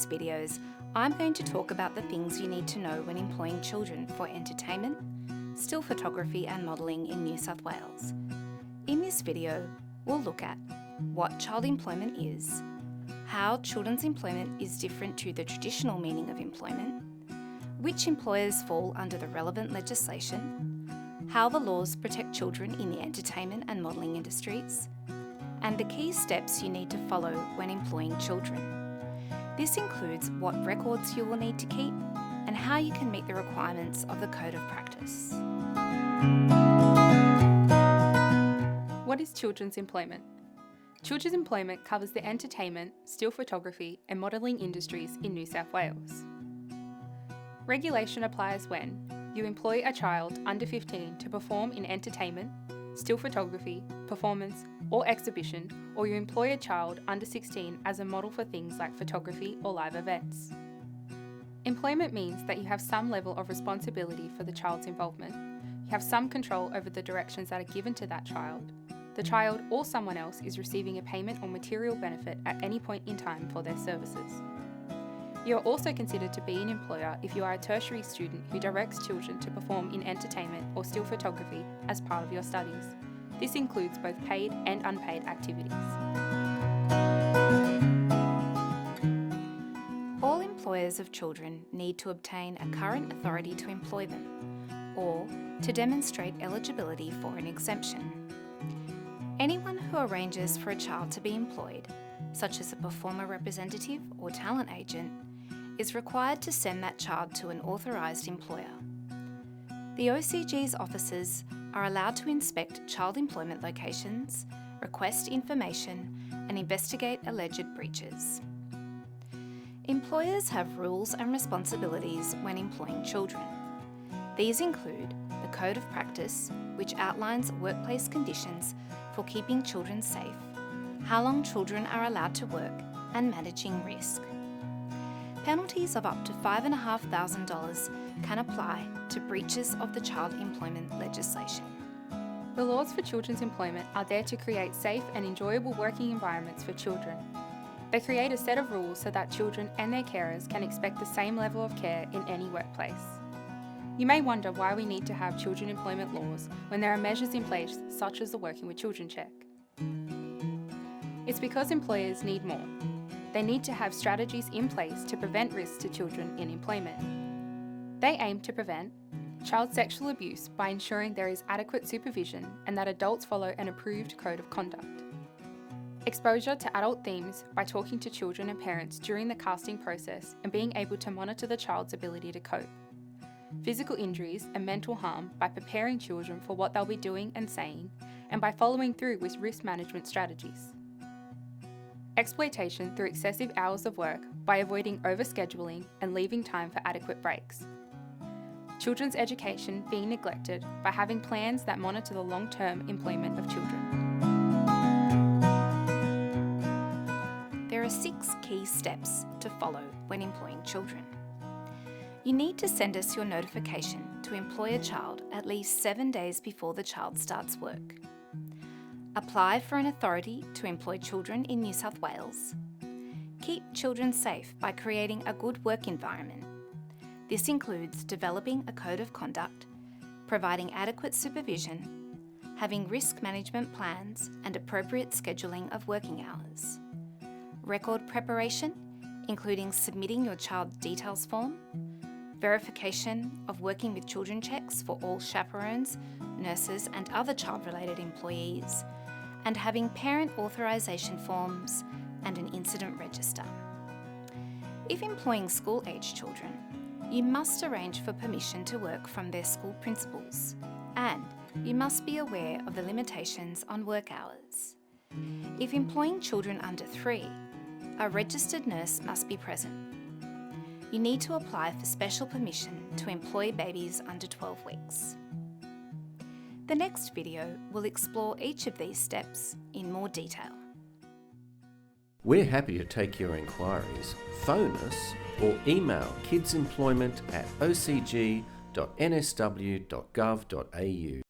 these videos, I'm going to talk about the things you need to know when employing children for entertainment, still photography and modelling in New South Wales. In this video, we'll look at what child employment is, how children's employment is different to the traditional meaning of employment, which employers fall under the relevant legislation, how the laws protect children in the entertainment and modelling industries, and the key steps you need to follow when employing children. This includes what records you will need to keep and how you can meet the requirements of the Code of Practice. What is children's employment? Children's employment covers the entertainment, still photography and modelling industries in New South Wales. Regulation applies when you employ a child under 15 to perform in entertainment, still photography, performance or exhibition, or you employ a child under 16 as a model for things like photography or live events. Employment means that you have some level of responsibility for the child's involvement. You have some control over the directions that are given to that child. The child or someone else is receiving a payment or material benefit at any point in time for their services. You are also considered to be an employer if you are a tertiary student who directs children to perform in entertainment or still photography as part of your studies. This includes both paid and unpaid activities. All employers of children need to obtain a current authority to employ them, or to demonstrate eligibility for an exemption. Anyone who arranges for a child to be employed, such as a performer representative or talent agent, is required to send that child to an authorised employer. The OCG's officers are allowed to inspect child employment locations, request information, and investigate alleged breaches. Employers have rules and responsibilities when employing children. These include the Code of Practice, which outlines workplace conditions for keeping children safe, how long children are allowed to work, and managing risk. Penalties of up to $5,500 can apply to breaches of the child employment legislation. The laws for children's employment are there to create safe and enjoyable working environments for children. They create a set of rules so that children and their carers can expect the same level of care in any workplace. You may wonder why we need to have children employment laws when there are measures in place such as the Working with Children check. It's because employers need more. They need to have strategies in place to prevent risks to children in employment. They aim to prevent child sexual abuse by ensuring there is adequate supervision and that adults follow an approved code of conduct. Exposure to adult themes by talking to children and parents during the casting process and being able to monitor the child's ability to cope. Physical injuries and mental harm by preparing children for what they'll be doing and saying, and by following through with risk management strategies. Exploitation through excessive hours of work by avoiding overscheduling and leaving time for adequate breaks. Children's education being neglected by having plans that monitor the long-term employment of children. There are 6 key steps to follow when employing children. You need to send us your notification to employ a child at least 7 days before the child starts work. Apply for an authority to employ children in New South Wales. Keep children safe by creating a good work environment. This includes developing a code of conduct, providing adequate supervision, having risk management plans and appropriate scheduling of working hours. Record preparation, including submitting your child details form, verification of working with children checks for all chaperones, nurses and other child-related employees, and having parent authorisation forms and an incident register. If employing school-aged children, you must arrange for permission to work from their school principals, and you must be aware of the limitations on work hours. If employing children under 3, a registered nurse must be present. You need to apply for special permission to employ babies under 12 weeks. The next video will explore each of these steps in more detail. We're happy to take your inquiries. Phone us or email kidsemployment@ocg.nsw.gov.au.